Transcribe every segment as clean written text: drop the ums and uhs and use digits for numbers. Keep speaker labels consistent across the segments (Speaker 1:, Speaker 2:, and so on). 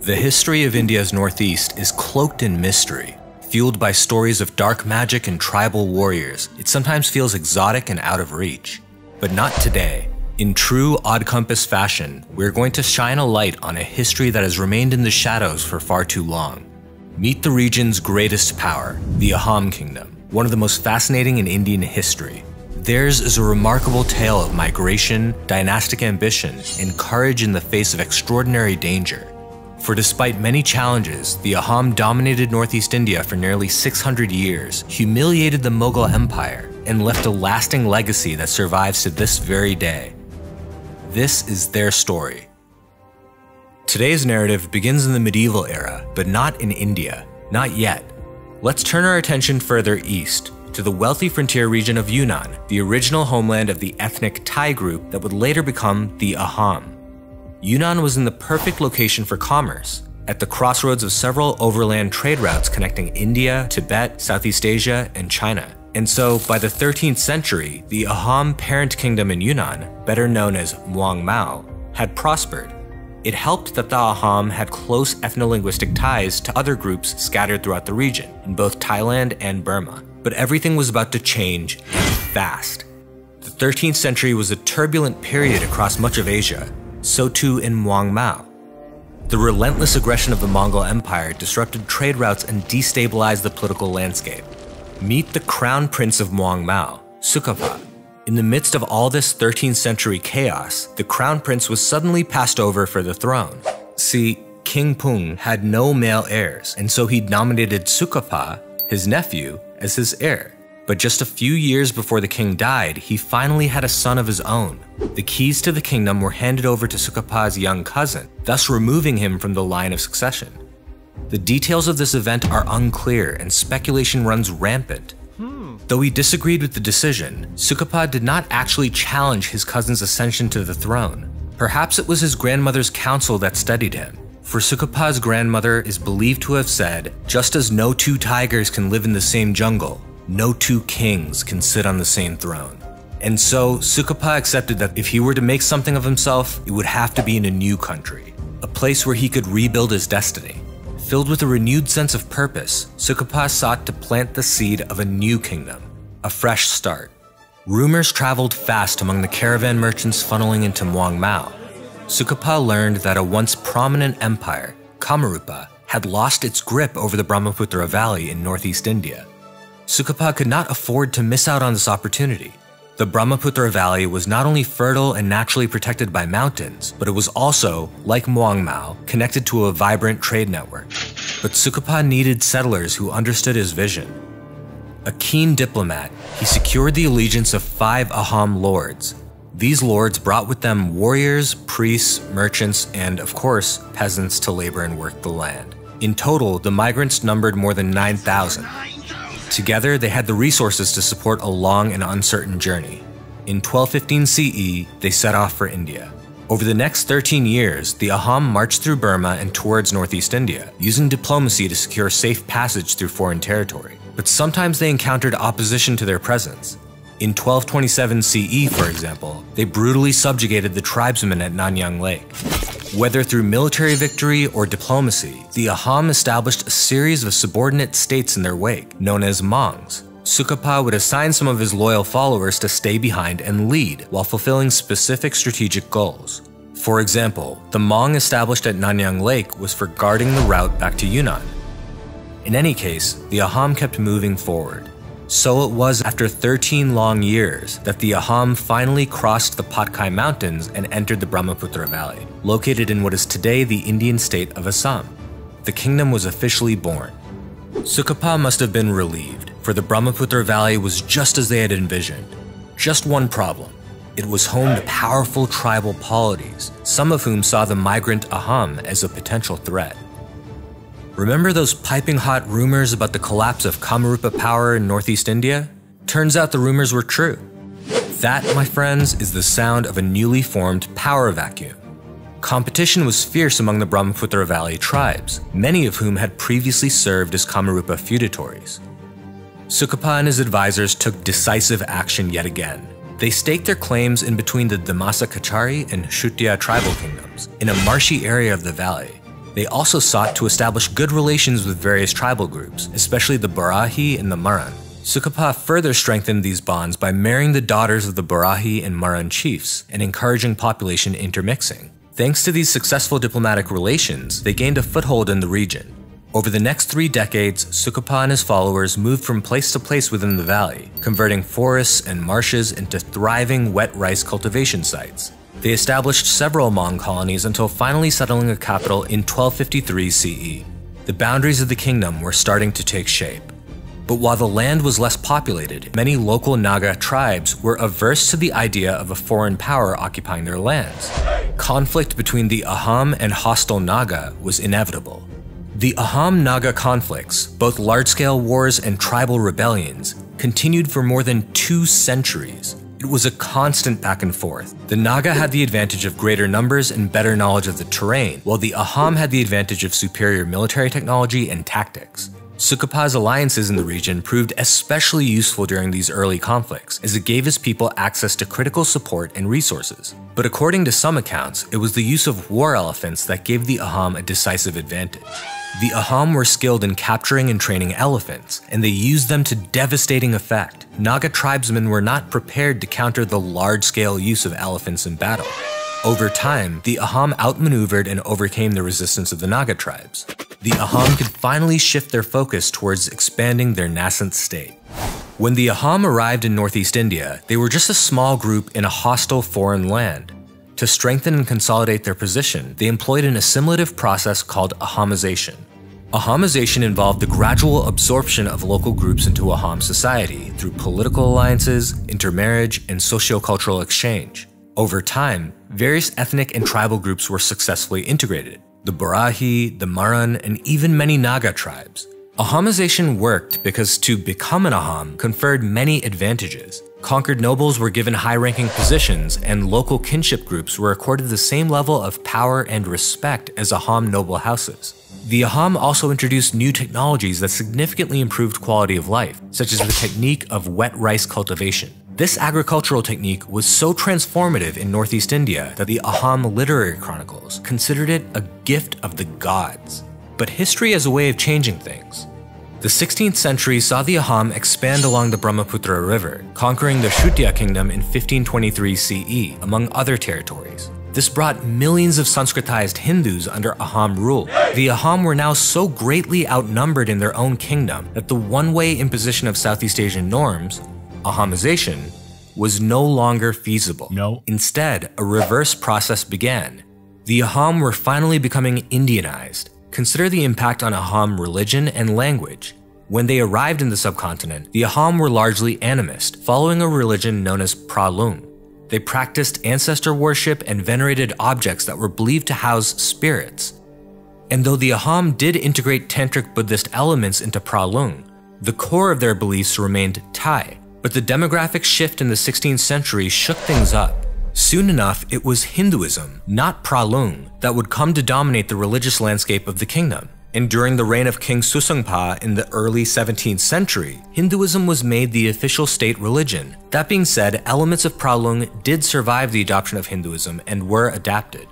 Speaker 1: The history of India's northeast is cloaked in mystery. Fueled by stories of dark magic and tribal warriors, it sometimes feels exotic and out of reach. But not today. In true Odd Compass fashion, we're going to shine a light on a history that has remained in the shadows for far too long. Meet the region's greatest power, the Ahom Kingdom, one of the most fascinating in Indian history. Theirs is a remarkable tale of migration, dynastic ambition, and courage in the face of extraordinary danger. For despite many challenges, the Ahom dominated northeast India for nearly 600 years, humiliated the Mughal Empire, and left a lasting legacy that survives to this very day. This is their story. Today's narrative begins in the medieval era, but not in India. Not yet. Let's turn our attention further east, to the wealthy frontier region of Yunnan, the original homeland of the ethnic Thai group that would later become the Ahom. Yunnan was in the perfect location for commerce, at the crossroads of several overland trade routes connecting India, Tibet, Southeast Asia, and China. And so, by the 13th century, the Ahom parent kingdom in Yunnan, better known as Muang Mao, had prospered. It helped that the Ahom had close ethno-linguistic ties to other groups scattered throughout the region, in both Thailand and Burma. But everything was about to change, and fast. The 13th century was a turbulent period across much of Asia, so too in Muang Mao. The relentless aggression of the Mongol Empire disrupted trade routes and destabilized the political landscape. Meet the crown prince of Muang Mao, Sukapa. In the midst of all this 13th century chaos, the crown prince was suddenly passed over for the throne. See, King Pung had no male heirs, and so he nominated Sukapa, his nephew, as his heir. But just a few years before the king died, he finally had a son of his own. The keys to the kingdom were handed over to Sukapa's young cousin, thus removing him from the line of succession. The details of this event are unclear and speculation runs rampant. Though he disagreed with the decision, Sukapa did not actually challenge his cousin's ascension to the throne. Perhaps it was his grandmother's counsel that steadied him. For Sukapa's grandmother is believed to have said, just as no two tigers can live in the same jungle, no two kings can sit on the same throne. And so, Sukapa accepted that if he were to make something of himself, it would have to be in a new country, a place where he could rebuild his destiny. Filled with a renewed sense of purpose, Sukapa sought to plant the seed of a new kingdom, a fresh start. Rumors traveled fast among the caravan merchants funneling into Muang Mao. Sukapa learned that a once prominent empire, Kamarupa, had lost its grip over the Brahmaputra Valley in northeast India. Sukapa could not afford to miss out on this opportunity. The Brahmaputra Valley was not only fertile and naturally protected by mountains, but it was also, like Muang Mao, connected to a vibrant trade network. But Sukapa needed settlers who understood his vision. A keen diplomat, he secured the allegiance of 5 Ahom lords. These lords brought with them warriors, priests, merchants, and, of course, peasants to labor and work the land. In total, the migrants numbered more than 9,000. Together, they had the resources to support a long and uncertain journey. In 1215 CE, they set off for India. Over the next 13 years, the Ahom marched through Burma and towards northeast India, using diplomacy to secure safe passage through foreign territory. But sometimes they encountered opposition to their presence. In 1227 CE, for example, they brutally subjugated the tribesmen at Nanyang Lake. Whether through military victory or diplomacy, the Ahom established a series of subordinate states in their wake, known as Mongs. Sukapa would assign some of his loyal followers to stay behind and lead while fulfilling specific strategic goals. For example, the Mong established at Nanyang Lake was for guarding the route back to Yunnan. In any case, the Ahom kept moving forward. So it was after 13 long years that the Ahom finally crossed the Patkai Mountains and entered the Brahmaputra Valley, located in what is today the Indian state of Assam. The kingdom was officially born. Sukapa must have been relieved, for the Brahmaputra Valley was just as they had envisioned. Just one problem. It was home to powerful tribal polities, some of whom saw the migrant Ahom as a potential threat. Remember those piping hot rumors about the collapse of Kamarupa power in northeast India? Turns out the rumors were true. That, my friends, is the sound of a newly formed power vacuum. Competition was fierce among the Brahmaputra Valley tribes, many of whom had previously served as Kamarupa feudatories. Sukapa and his advisors took decisive action yet again. They staked their claims in between the Damasa Kachari and Shutya tribal kingdoms, in a marshy area of the valley. They also sought to establish good relations with various tribal groups, especially the Barahi and the Maran. Sukapa further strengthened these bonds by marrying the daughters of the Barahi and Maran chiefs and encouraging population intermixing. Thanks to these successful diplomatic relations, they gained a foothold in the region. Over the next 3 decades, Sukapa and his followers moved from place to place within the valley, converting forests and marshes into thriving wet rice cultivation sites. They established several Hmong colonies until finally settling a capital in 1253 CE. The boundaries of the kingdom were starting to take shape. But while the land was less populated, many local Naga tribes were averse to the idea of a foreign power occupying their lands. Conflict between the Ahom and hostile Naga was inevitable. The Ahom-Naga conflicts, both large-scale wars and tribal rebellions, continued for more than 2 centuries. It was a constant back and forth. The Naga had the advantage of greater numbers and better knowledge of the terrain, while the Ahom had the advantage of superior military technology and tactics. Sukapa's alliances in the region proved especially useful during these early conflicts, as it gave his people access to critical support and resources. But according to some accounts, it was the use of war elephants that gave the Ahom a decisive advantage. The Ahom were skilled in capturing and training elephants, and they used them to devastating effect. Naga tribesmen were not prepared to counter the large-scale use of elephants in battle. Over time, the Ahom outmaneuvered and overcame the resistance of the Naga tribes. The Ahom could finally shift their focus towards expanding their nascent state. When the Ahom arrived in Northeast India, they were just a small group in a hostile foreign land. To strengthen and consolidate their position, they employed an assimilative process called Ahomization. Ahomization involved the gradual absorption of local groups into Ahom society through political alliances, intermarriage, and sociocultural exchange. Over time, various ethnic and tribal groups were successfully integrated: the Barahi, the Maran, and even many Naga tribes. Ahomization worked because to become an Ahom conferred many advantages. Conquered nobles were given high-ranking positions, and local kinship groups were accorded the same level of power and respect as Ahom noble houses. The Ahom also introduced new technologies that significantly improved quality of life, such as the technique of wet rice cultivation. This agricultural technique was so transformative in Northeast India that the Ahom literary chronicles considered it a gift of the gods. But history has a way of changing things. The 16th century saw the Ahom expand along the Brahmaputra River, conquering the Shutya kingdom in 1523 CE, among other territories. This brought millions of Sanskritized Hindus under Ahom rule. The Ahom were now so greatly outnumbered in their own kingdom that the one-way imposition of Southeast Asian norms, Ahomization, was no longer feasible. Instead, a reverse process began. The Ahom were finally becoming Indianized. Consider the impact on Ahom religion and language. When they arrived in the subcontinent, the Ahom were largely animist, following a religion known as Pralung. They practiced ancestor worship and venerated objects that were believed to house spirits. And though the Ahom did integrate tantric Buddhist elements into Pralung, the core of their beliefs remained Thai. But the demographic shift in the 16th century shook things up. Soon enough, it was Hinduism, not Pralung, that would come to dominate the religious landscape of the kingdom. And during the reign of King Susungpa in the early 17th century, Hinduism was made the official state religion. That being said, elements of Pralung did survive the adoption of Hinduism and were adapted.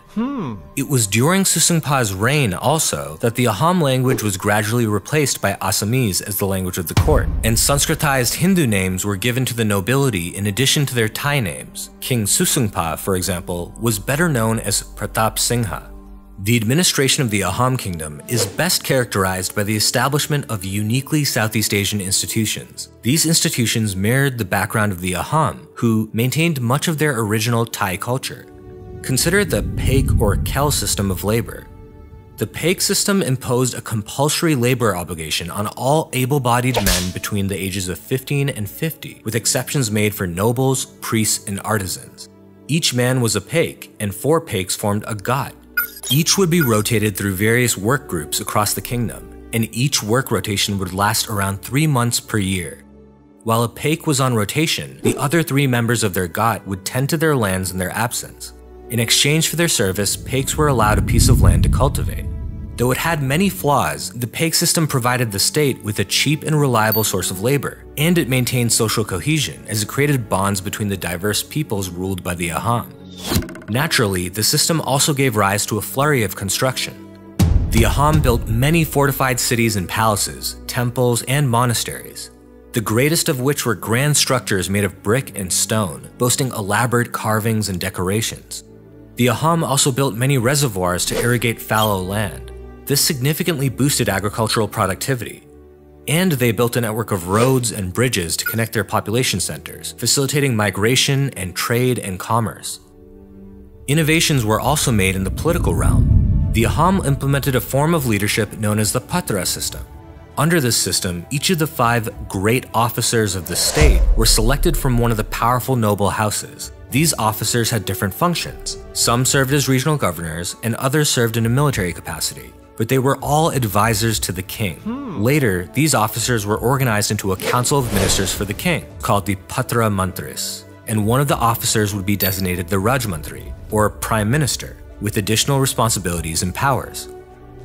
Speaker 1: It was during Susungpa's reign also that the Ahom language was gradually replaced by Assamese as the language of the court, and Sanskritized Hindu names were given to the nobility in addition to their Thai names. King Susungpa, for example, was better known as Pratap Singha. The administration of the Ahom kingdom is best characterized by the establishment of uniquely Southeast Asian institutions. These institutions mirrored the background of the Ahom, who maintained much of their original Thai culture. Consider the Paik or Kel system of labor. The Paik system imposed a compulsory labor obligation on all able-bodied men between the ages of 15 and 50, with exceptions made for nobles, priests, and artisans. Each man was a Paik, and 4 Paiks formed a ghat. Each would be rotated through various work groups across the kingdom, and each work rotation would last around 3 months per year. While a Paik was on rotation, the other 3 members of their ghat would tend to their lands in their absence. In exchange for their service, Paiks were allowed a piece of land to cultivate. Though it had many flaws, the Paik system provided the state with a cheap and reliable source of labor, and it maintained social cohesion as it created bonds between the diverse peoples ruled by the Ahom. Naturally, the system also gave rise to a flurry of construction. The Ahom built many fortified cities and palaces, temples, and monasteries, the greatest of which were grand structures made of brick and stone, boasting elaborate carvings and decorations. The Ahom also built many reservoirs to irrigate fallow land. This significantly boosted agricultural productivity. And they built a network of roads and bridges to connect their population centers, facilitating migration and trade and commerce. Innovations were also made in the political realm. The Ahom implemented a form of leadership known as the Patra system. Under this system, each of the 5 great officers of the state were selected from one of the powerful noble houses. These officers had different functions. Some served as regional governors, and others served in a military capacity, but they were all advisors to the king. Later, these officers were organized into a council of ministers for the king, called the Patra Mantris, and one of the officers would be designated the Raj Mantri, or prime minister, with additional responsibilities and powers.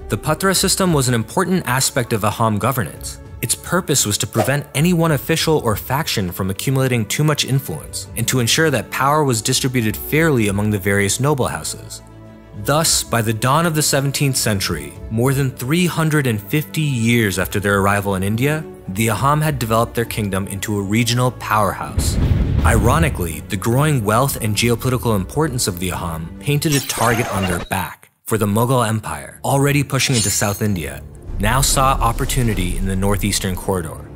Speaker 1: The Patra system was an important aspect of Ahom governance. Its purpose was to prevent any one official or faction from accumulating too much influence, and to ensure that power was distributed fairly among the various noble houses. Thus, by the dawn of the 17th century, more than 350 years after their arrival in India, the Ahom had developed their kingdom into a regional powerhouse. Ironically, the growing wealth and geopolitical importance of the Ahom painted a target on their back, for the Mughal Empire, already pushing into South India, now saw opportunity in the northeastern corridor.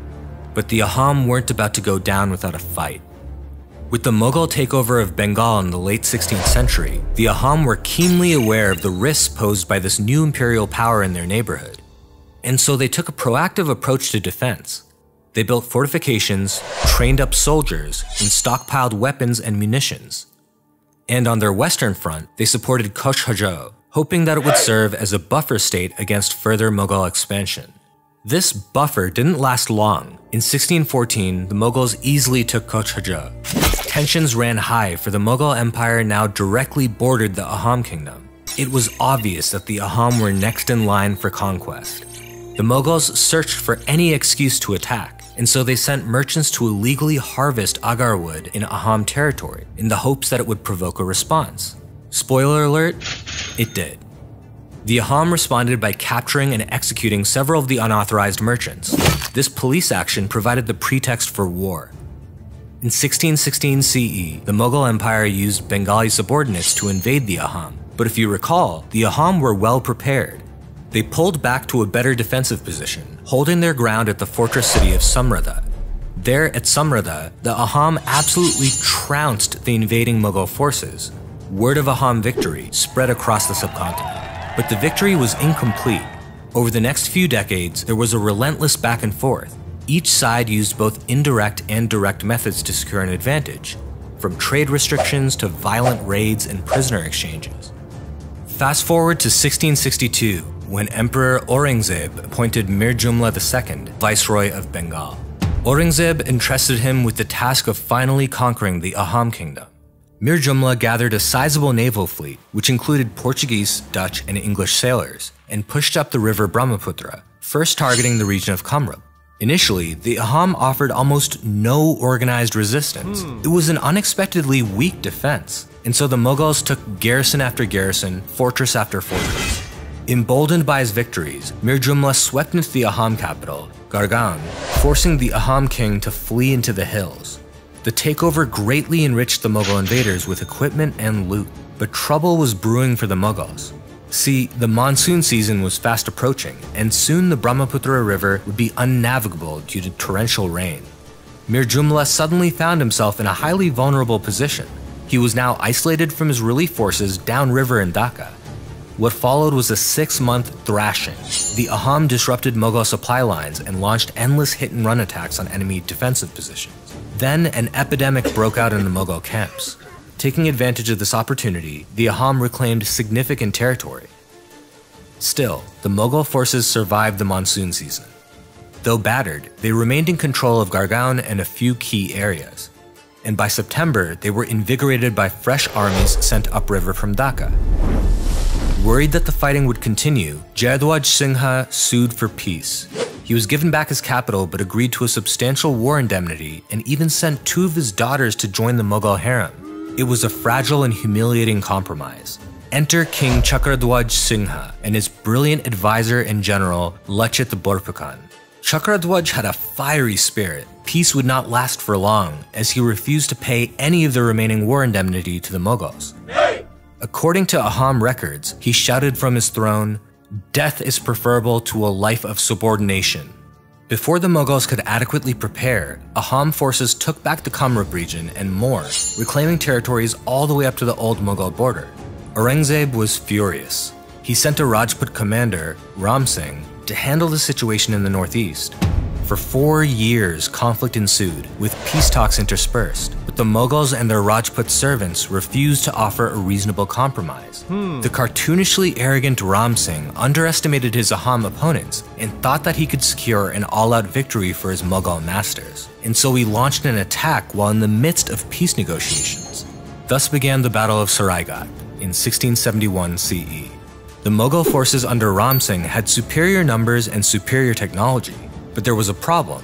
Speaker 1: But the Ahom weren't about to go down without a fight. With the Mughal takeover of Bengal in the late 16th century, the Ahom were keenly aware of the risks posed by this new imperial power in their neighborhood. And so they took a proactive approach to defense. They built fortifications, trained up soldiers, and stockpiled weapons and munitions. And on their western front, they supported Coach Hajo, hoping that it would serve as a buffer state against further Mughal expansion. This buffer didn't last long. In 1614, the Mughals easily took Coach Hajo. Tensions ran high, for the Mughal Empire now directly bordered the Ahom kingdom. It was obvious that the Ahom were next in line for conquest. The Mughals searched for any excuse to attack, and so they sent merchants to illegally harvest agar wood in Ahom territory in the hopes that it would provoke a response. Spoiler alert, it did. The Ahom responded by capturing and executing several of the unauthorized merchants. This police action provided the pretext for war. In 1616 CE, the Mughal Empire used Bengali subordinates to invade the Ahom, but if you recall, the Ahom were well prepared. They pulled back to a better defensive position, holding their ground at the fortress city of Samrada. There at Samrada, the Ahom absolutely trounced the invading Mughal forces. Word of Ahom victory spread across the subcontinent. But the victory was incomplete. Over the next few decades, there was a relentless back and forth. Each side used both indirect and direct methods to secure an advantage, from trade restrictions to violent raids and prisoner exchanges. Fast forward to 1662, when Emperor Aurangzeb appointed Mir Jumla II Viceroy of Bengal. Aurangzeb entrusted him with the task of finally conquering the Ahom kingdom. Mir Jumla gathered a sizable naval fleet, which included Portuguese, Dutch, and English sailors, and pushed up the river Brahmaputra, first targeting the region of Kamrup. Initially, the Ahom offered almost no organized resistance. It was an unexpectedly weak defense, and so the Mughals took garrison after garrison, fortress after fortress. Emboldened by his victories, Mir Jumla swept into the Ahom capital, Gargaon, forcing the Ahom king to flee into the hills. The takeover greatly enriched the Mughal invaders with equipment and loot, but trouble was brewing for the Mughals. See, the monsoon season was fast approaching, and soon the Brahmaputra river would be unnavigable due to torrential rain. Mir Jumla suddenly found himself in a highly vulnerable position. He was now isolated from his relief forces downriver in Dhaka. What followed was a 6-month thrashing. The Ahom disrupted Mughal supply lines and launched endless hit-and-run attacks on enemy defensive positions. Then an epidemic broke out in the Mughal camps. Taking advantage of this opportunity, the Ahom reclaimed significant territory. Still, the Mughal forces survived the monsoon season. Though battered, they remained in control of Gargaon and a few key areas. And by September, they were invigorated by fresh armies sent upriver from Dhaka. Worried that the fighting would continue, Jayadwaj Singha sued for peace. He was given back his capital but agreed to a substantial war indemnity and even sent 2 of his daughters to join the Mughal harem. It was a fragile and humiliating compromise. Enter King Chakradwaj Singha and his brilliant advisor and general Lachit Borpukhan. Chakradwaj had a fiery spirit. Peace would not last for long, as he refused to pay any of the remaining war indemnity to the Mughals. According to Ahom records, he shouted from his throne, "Death is preferable to a life of subordination." Before the Mughals could adequately prepare, Ahom forces took back the Kamrup region and more, reclaiming territories all the way up to the old Mughal border. Aurangzeb was furious. He sent a Rajput commander, Ram Singh, to handle the situation in the northeast. For 4 years, conflict ensued, with peace talks interspersed, but the Mughals and their Rajput servants refused to offer a reasonable compromise. The cartoonishly arrogant Ram Singh underestimated his Ahom opponents and thought that he could secure an all-out victory for his Mughal masters, and so he launched an attack while in the midst of peace negotiations. Thus began the Battle of Saraigat in 1671 CE. The Mughal forces under Ram Singh had superior numbers and superior technology, but there was a problem.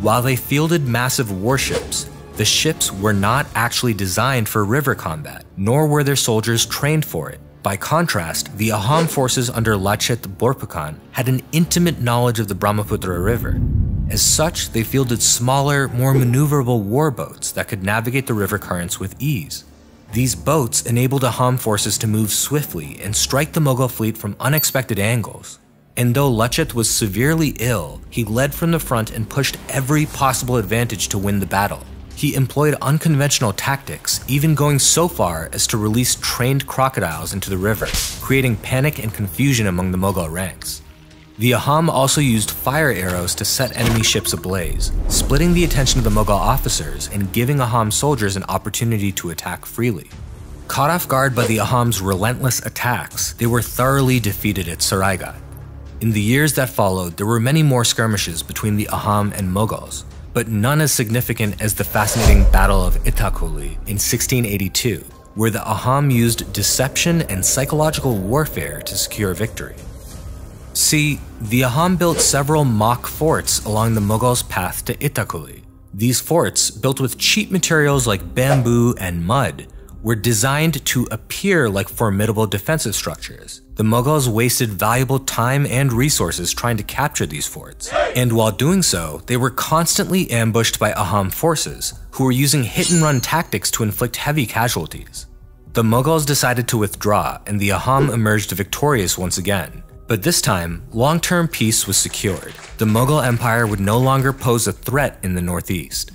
Speaker 1: While they fielded massive warships, the ships were not actually designed for river combat, nor were their soldiers trained for it. By contrast, the Ahom forces under Lachit Borpukhan had an intimate knowledge of the Brahmaputra River. As such, they fielded smaller, more maneuverable warboats that could navigate the river currents with ease. These boats enabled Ahom forces to move swiftly and strike the Mughal fleet from unexpected angles. And though Lachit was severely ill, he led from the front and pushed every possible advantage to win the battle. He employed unconventional tactics, even going so far as to release trained crocodiles into the river, creating panic and confusion among the Mughal ranks. The Ahom also used fire arrows to set enemy ships ablaze, splitting the attention of the Mughal officers and giving Ahom soldiers an opportunity to attack freely. Caught off guard by the Ahom's relentless attacks, they were thoroughly defeated at Saraigat. In the years that followed, there were many more skirmishes between the Ahom and Mughals, but none as significant as the fascinating Battle of Itakuli in 1682, where the Ahom used deception and psychological warfare to secure victory. See, the Ahom built several mock forts along the Mughals' path to Itakuli. These forts, built with cheap materials like bamboo and mud, were designed to appear like formidable defensive structures. The Mughals wasted valuable time and resources trying to capture these forts, and while doing so, they were constantly ambushed by Ahom forces, who were using hit-and-run tactics to inflict heavy casualties. The Mughals decided to withdraw, and the Ahom emerged victorious once again. But this time, long-term peace was secured. The Mughal Empire would no longer pose a threat in the northeast.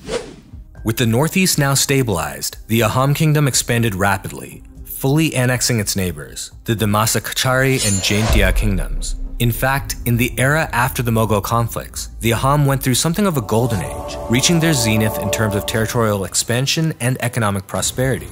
Speaker 1: With the northeast now stabilized, the Ahom kingdom expanded rapidly, fully annexing its neighbors, the Damasa Kachari and Jaintia kingdoms. In fact, in the era after the Mughal conflicts, the Ahom went through something of a golden age, reaching their zenith in terms of territorial expansion and economic prosperity.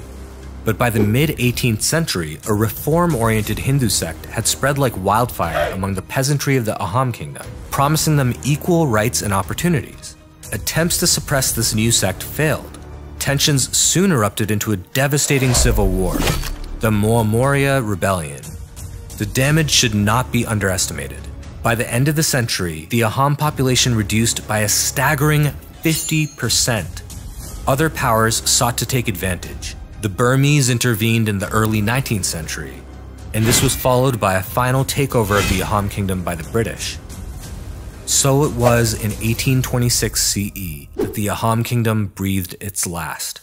Speaker 1: But by the mid-18th century, a reform-oriented Hindu sect had spread like wildfire among the peasantry of the Ahom kingdom, promising them equal rights and opportunities. Attempts to suppress this new sect failed. Tensions soon erupted into a devastating civil war, the Moamoria Rebellion. The damage should not be underestimated. By the end of the century, the Ahom population reduced by a staggering 50%. Other powers sought to take advantage. The Burmese intervened in the early 19th century, and this was followed by a final takeover of the Ahom kingdom by the British. So it was in 1826 CE that the Ahom kingdom breathed its last.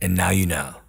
Speaker 1: And now you know.